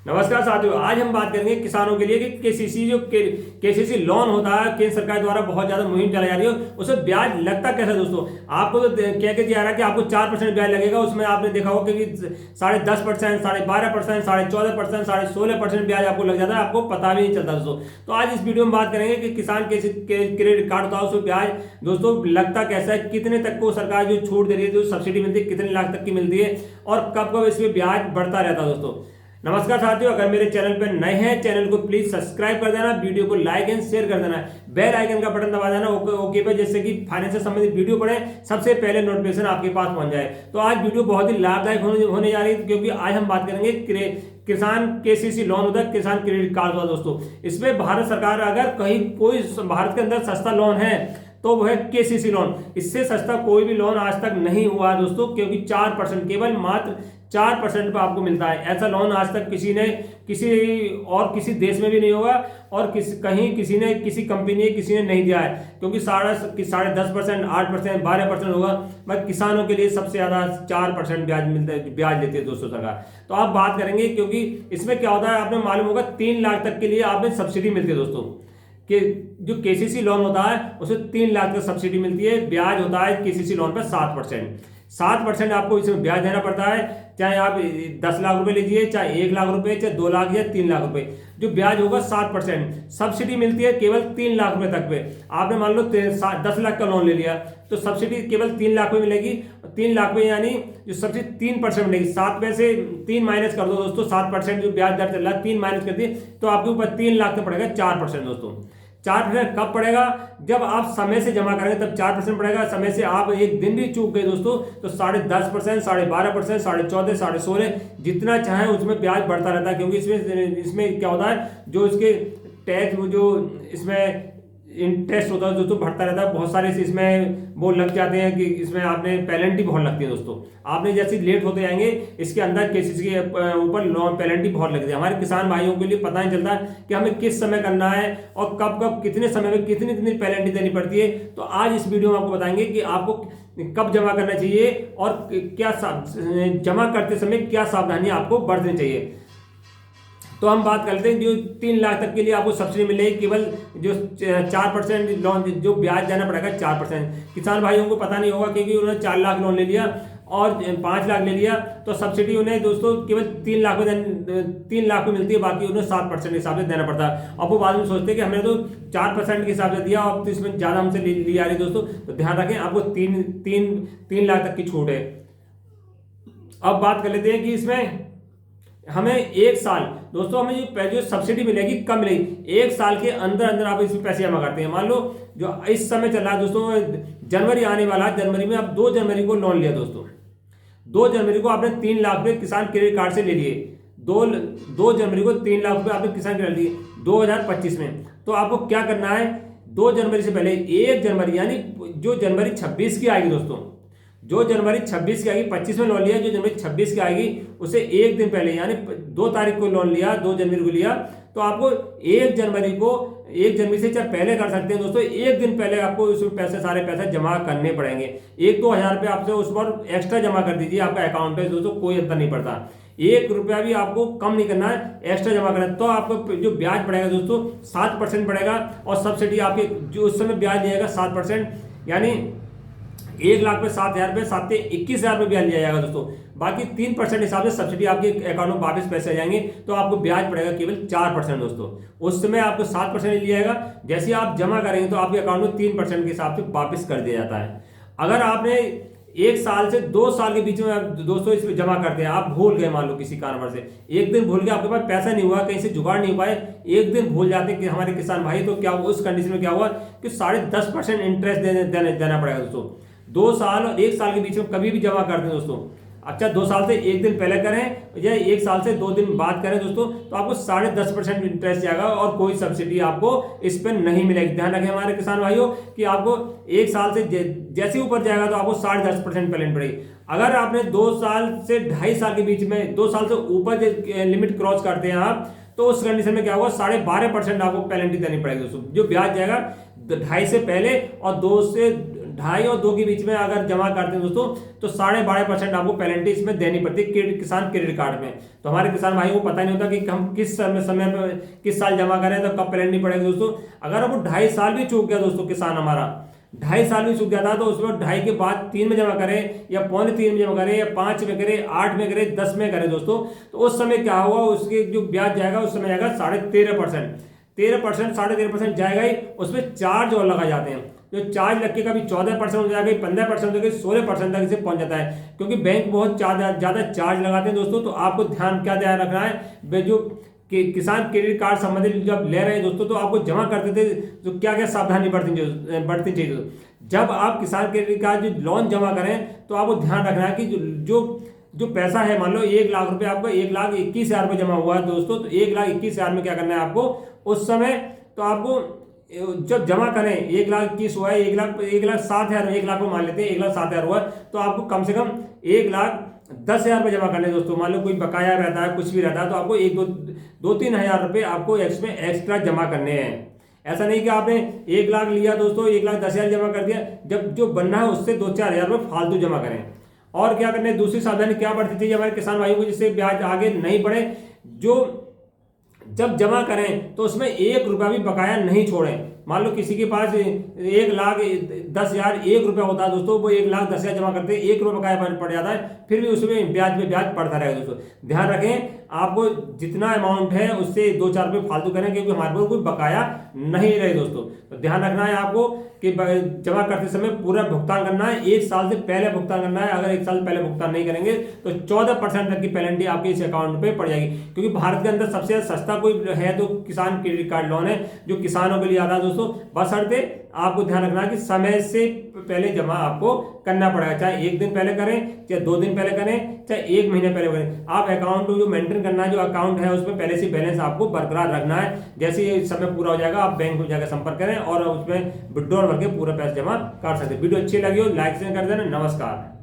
नमस्कार साथियों, आज हम बात करेंगे किसानों के लिए कि केसीसी जो केसीसी लोन होता है केंद्र सरकार द्वारा बहुत ज्यादा मुहिम चलाई जा रही है, उसमें ब्याज लगता कैसा है दोस्तों। आपको तो कह के दिया रहा है कि आपको 4% ब्याज लगेगा। उसमें आपने देखा होगा कि 10.5%, 12.5%, 14%, 16% ब्याज आपको लग जाता है, आपको पता भी नहीं चलता दोस्तों। तो आज इस वीडियो में बात करेंगे कि किसान क्रेडिट कार्ड होता है उसमें ब्याज दोस्तों लगता कैसा है, कितने तक को सरकार जो छूट दे रही है, जो सब्सिडी मिलती है, कितने लाख तक की मिलती है और कब कब इसमें ब्याज बढ़ता रहता है दोस्तों। नमस्कार साथियों, अगर मेरे चैनल पर नए हैं चैनल को प्लीज सब्सक्राइब कर देना, वीडियो को लाइक एंड शेयर कर देना, बेल आइकन का बटन दबा देना ओके पे, जिससे कि फाइनेंस से संबंधित वीडियो पड़े सबसे पहले नोटिफिकेशन आपके पास पहुंच जाए। तो आज वीडियो बहुत ही लाभदायक होने जा रही है, क्योंकि आज हम बात करेंगे किसान केसीसी लोन होता है, किसान क्रेडिट कार्ड होता है दोस्तों। इसमें भारत सरकार अगर कहीं कोई भारत के अंदर सस्ता लोन है तो वह है केसीसी लोन। इससे सस्ता कोई भी लोन आज तक नहीं हुआ है दोस्तों, क्योंकि 4% केवल मात्र 4% पर आपको मिलता है। ऐसा लोन आज तक किसी किसी देश में भी नहीं होगा और किसी कंपनी ने किसी ने नहीं दिया है, क्योंकि 10%, 8%, 12% होगा, मगर किसानों के लिए सबसे ज्यादा 4% ब्याज लेती है दोस्तों सरकार। तो आप बात करेंगे, क्योंकि इसमें क्या होता है आपने मालूम होगा 3 लाख तक के लिए आपने सब्सिडी मिलती है दोस्तों। कि जो केसीसी लोन होता है उसमें 3 लाख तक सब्सिडी मिलती है। ब्याज होता है केसीसी लोन पर 7% आपको इसमें ब्याज देना पड़ता है, चाहे आप 10 लाख रुपए लीजिए, चाहे 1 लाख रुपए, चाहे 2 लाख या 3 लाख रुपए, जो ब्याज होगा 7%। सब्सिडी मिलती है केवल 3 लाख रुपए तक पे। आपने मान लो 10 लाख का लोन ले लिया तो सब्सिडी केवल 3 लाख में मिलेगी। 3 लाख में यानी जो सब्सिडी 3% मिलेगी। 7 में से 3 माइनस कर दो दोस्तों, 7% जो ब्याज दर चल रहा है 3 माइनस कर दिए तो आपके ऊपर 3 लाख का पड़ेगा 4% दोस्तों। 4% कब पड़ेगा? जब आप समय से जमा करेंगे तब 4% पड़ेगा। समय से आप एक दिन भी चूक गए दोस्तों तो 10.5%, 12.5%, 14.5%, 16.5%, जितना चाहे उसमें ब्याज बढ़ता रहता है। क्योंकि इसमें क्या होता है, जो इसके टैक्स जो इसमें इंटरेस्ट होता है दोस्तों बढ़ता रहता है। बहुत सारे इसमें वो लग जाते हैं कि इसमें आपने पेनल्टी बहुत लगती है दोस्तों। आपने जैसे लेट होते जाएंगे इसके अंदर केसीसी के ऊपर लोन पेनल्टी बहुत लगती है। हमारे किसान भाइयों के लिए पता नहीं चलता कि हमें किस समय करना है और कब कब कितने समय में कितनी पेनल्टी देनी पड़ती है। तो आज इस वीडियो में आपको बताएंगे कि आपको कब जमा करना चाहिए और क्या जमा करते समय क्या सावधानी आपको बरतनी चाहिए। तो हम बात करते हैं जो 3 लाख तक के लिए आपको सब्सिडी मिलेगी, केवल जो 4% लोन जो ब्याज देना पड़ेगा 4%। किसान भाइयों को पता नहीं होगा, क्योंकि उन्होंने 4 लाख लोन ले लिया और 5 लाख ले लिया तो सब्सिडी उन्हें दोस्तों केवल 3 लाख में मिलती है, बाकी उन्हें 7% के हिसाब से देना पड़ता है। अब वो बाद में सोचते हैं कि हमने तो 4% के हिसाब से दिया और तो इसमें ज़्यादा हमसे ली जा रही है दोस्तों। तो ध्यान रखें, आपको 3 लाख तक की छूट है। अब बात कर लेते हैं कि इसमें हमें 1 साल दोस्तों हमें जो सब्सिडी मिलेगी कब मिलेगी। 1 साल के अंदर अंदर आप इसमें पैसे जमा करते हैं। मान लो जो इस समय चल रहा है दोस्तों, जनवरी आने वाला है, जनवरी में आप 2 जनवरी को लोन लिया दोस्तों। 2 जनवरी को आपने 3 लाख रुपए किसान क्रेडिट कार्ड से ले लिए। 2 जनवरी को 3 लाख रुपए आपने किसान क्रेडिट लिए 2025 में। तो आपको क्या करना है, 2 जनवरी से पहले 1 जनवरी यानी जो जनवरी 26 की आएगी दोस्तों, जो जनवरी 26 की आएगी, 25 में लोन लिया, जो जनवरी 26 की आएगी उसे 1 दिन पहले यानी 2 तारीख को लोन लिया, 2 जनवरी को लिया तो आपको 1 जनवरी से चाहे पहले कर सकते हैं दोस्तों। 1 दिन पहले आपको उसमें सारे पैसे जमा करने पड़ेंगे। 1-2 हज़ार रुपये आपसे उस पर एक्स्ट्रा जमा कर दीजिए, आपका अकाउंट पे दोस्तों कोई अंतर नहीं पड़ता। 1 रुपया भी आपको कम नहीं करना है, एक्स्ट्रा जमा करना है। तो आपको जो ब्याज पड़ेगा दोस्तों 7% पड़ेगा और सब्सिडी आपके जो उस समय ब्याज दिएगा 7%, यानी 1 लाख पे 7,000 रुपये, 21,000 रुपये ब्याज लिया जाएगा दोस्तों। बाकी 3% हिसाब से सब्सिडी आपके अकाउंट में वापस पैसे आ जाएंगे, तो आपको ब्याज पड़ेगा केवल 4% दोस्तों। उस समय आपको 7% लिया जाएगा, जैसे आप जमा करेंगे तो आपके अकाउंट में 3% के हिसाब से वापस कर दिया जाता है। अगर आपने 1 साल से 2 साल के बीच में दोस्तों इसमें जमा करते हैं, आप भूल गए, मान लो किसी कारणवश से 1 दिन भूल गए, आपके पास पैसा नहीं हुआ, कहीं से जुगाड़ नहीं पाए, 1 दिन भूल जाते कि हमारे किसान भाई, तो क्या उस कंडीशन में क्या हुआ कि 10.5% इंटरेस्ट देना पड़ेगा दोस्तों। 2 साल और 1 साल के बीच में कभी भी जमा कर दें दोस्तों। अच्छा, 2 साल से 1 दिन पहले करें या 1 साल से 2 दिन बाद करें दोस्तों, तो आपको 10.5% इंटरेस्ट जाएगा और कोई सब्सिडी आपको इस पर नहीं मिलेगी। ध्यान रखें हमारे किसान भाइयों कि आपको 1 साल से जैसे ऊपर जाएगा तो आपको 10.5% पेनल्टी पड़ेगी। अगर आपने 2 साल से 2.5 साल के बीच में 2 साल से ऊपर लिमिट क्रॉस करते हैं आप, तो उस कंडीशन में क्या होगा, 12.5% आपको पेनल्टी देनी पड़ेगी दोस्तों। जो ब्याज जाएगा 2.5 से पहले और 2 से 2.5 और 2 के बीच में अगर जमा करते हैं दोस्तों तो 12.5% आपको पेनल्टी इसमें देनी पड़ती है किसान क्रेडिट कार्ड में। तो हमारे किसान भाई को पता नहीं होता कि हम किस समय पे किस साल जमा करें तो कब पेनल्टी पड़ेगी दोस्तों। अगर वो 2.5 साल भी चूक गया दोस्तों, किसान हमारा 2.5 साल भी चूक गया था, तो उसमें 2.5 के बाद 3 में जमा करें या 2.25 में जमा करें या 5 में करें, 8 में करें, 10 में करें दोस्तों, तो उस समय क्या हुआ, उसके जो ब्याज जाएगा उस समय जाएगा 13.5%। 13%, 13.5% जाएगा ही, उसमें चार्ज और लगा जाते हैं। जो चार्ज लग के कभी 14% हो जाएगा, 15% हो जाएगा, 16% तक इसे पहुंच जाता है, क्योंकि बैंक बहुत ज़्यादा चार्ज लगाते हैं दोस्तों। तो आपको ध्यान रखना है, जो किसान क्रेडिट कार्ड संबंधित जब ले रहे हैं दोस्तों, तो आपको जमा करते थे तो क्या क्या सावधानी बरतनी चाहिए। जब आप किसान क्रेडिट कार्ड जो लोन जमा करें तो आपको ध्यान रखना है कि जो पैसा है, मान लो 1 लाख रुपए, आपको 1,21,000 रुपये जमा हुआ है दोस्तों, तो 1,21,000 में क्या करना है आपको उस समय, तो आपको जब जमा करें 1,21,000 हुआ है, 1,07,000, 1 लाख को मान लेते हैं, 1,07,000 हुआ है, तो आपको कम से कम 1,10,000 रुपये जमा करने दोस्तों। मान लो कोई बकाया रहता है, कुछ भी रहता है, तो आपको 2-3 हज़ार रुपये आपको इसमें एक्स्ट्रा जमा करने हैं। ऐसा नहीं कि आपने 1 लाख लिया दोस्तों, 1,10,000 जमा कर दिया, जब जो बनना है उससे 2-4 हज़ार रुपये फालतू जमा करें। और क्या करने, दूसरी सावधानी क्या बढ़ती थी हमारे किसान भाइयों को, जिससे ब्याज आगे नहीं बढ़े, जब जमा करें तो उसमें 1 रुपया भी बकाया नहीं छोड़ें। मान लो किसी के पास 1,10,000 1 रुपया होता है दोस्तों, वो 1,10,000 जमा करते हैं, 1 रुपया बकाया पड़ जाता है, फिर भी उसमें ब्याज पे ब्याज पड़ता रहेगा दोस्तों। ध्यान रखें, आपको जितना अमाउंट है उससे 2-4 रुपये फालतू करें, क्योंकि हमारे पास कोई बकाया नहीं रहे दोस्तों। तो ध्यान रखना है आपको कि जमा करते समय पूरा भुगतान करना है, 1 साल से पहले भुगतान करना है। अगर 1 साल पहले भुगतान नहीं करेंगे तो 14% तक की पेनल्टी आपके इस अकाउंट पे पड़ जाएगी, क्योंकि भारत के अंदर सबसे सस्ता कोई है तो किसान क्रेडिट कार्ड लोन है, जो किसानों के लिए आता है दोस्तों। बशर्ते आपको ध्यान रखना है कि समय से पहले जमा आपको करना पड़ेगा, चाहे 1 दिन पहले करें, चाहे 2 दिन पहले करें, चाहे 1 महीने पहले करें। आप अकाउंट को जो मेंटेन करना है, जो अकाउंट है उसमें पहले से बैलेंस आपको बरकरार रखना है। जैसे ही समय पूरा हो जाएगा आप बैंक में जाकर संपर्क करें और उसमें विड्रॉल करके पूरा पैसा जमा कर सकते हैं। वीडियो अच्छी लगी हो लाइक शेयर कर देना। नमस्कार।